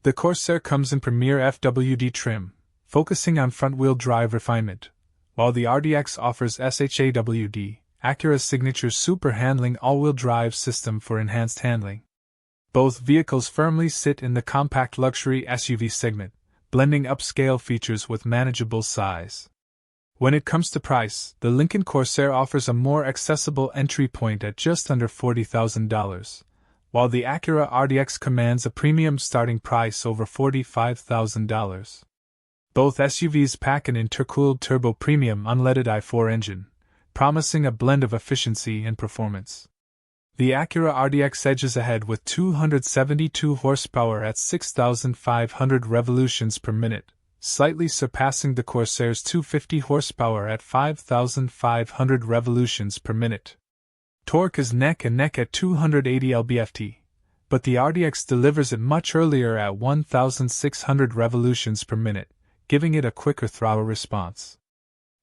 The Corsair comes in premier FWD trim, focusing on front-wheel drive refinement, while the RDX offers SH-AWD, Acura's signature super handling all-wheel drive system for enhanced handling. Both vehicles firmly sit in the compact luxury SUV segment, blending upscale features with manageable size. When it comes to price, the Lincoln Corsair offers a more accessible entry point at just under $40,000, while the Acura RDX commands a premium starting price over $45,000. Both SUVs pack an intercooled turbo premium unleaded i4 engine, promising a blend of efficiency and performance. The Acura RDX edges ahead with 272 horsepower at 6,500 revolutions per minute, slightly surpassing the Corsair's 250 horsepower at 5,500 revolutions per minute. Torque is neck and neck at 280 lb-ft, but the RDX delivers it much earlier at 1,600 revolutions per minute, giving it a quicker throttle response.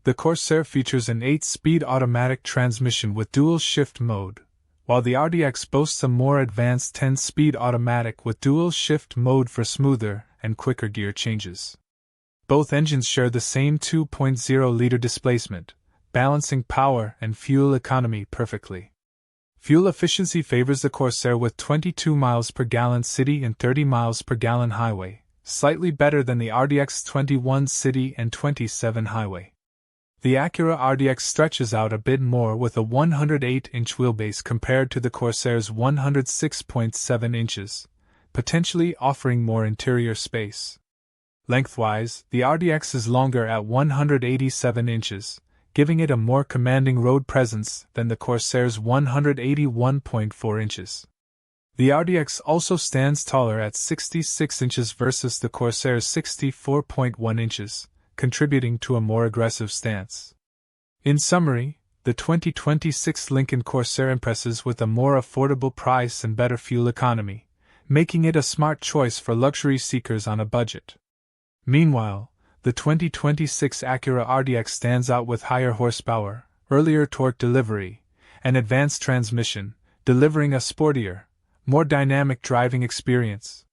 The Corsair features an 8-speed automatic transmission with dual shift mode, while the RDX boasts a more advanced 10-speed automatic with dual shift mode for smoother and quicker gear changes. Both engines share the same 2.0-liter displacement, balancing power and fuel economy perfectly. Fuel efficiency favors the Corsair with 22 miles per gallon city and 30 miles per gallon highway, slightly better than the RDX 21 city and 27 highway. The Acura RDX stretches out a bit more with a 108-inch wheelbase compared to the Corsair's 106.7 inches, potentially offering more interior space. Lengthwise, the RDX is longer at 187 inches, giving it a more commanding road presence than the Corsair's 181.4 inches. The RDX also stands taller at 66 inches versus the Corsair's 64.1 inches, contributing to a more aggressive stance. In summary, the 2026 Lincoln Corsair impresses with a more affordable price and better fuel economy, making it a smart choice for luxury seekers on a budget. Meanwhile, the 2026 Acura RDX stands out with higher horsepower, earlier torque delivery, and advanced transmission, delivering a sportier, more dynamic driving experience.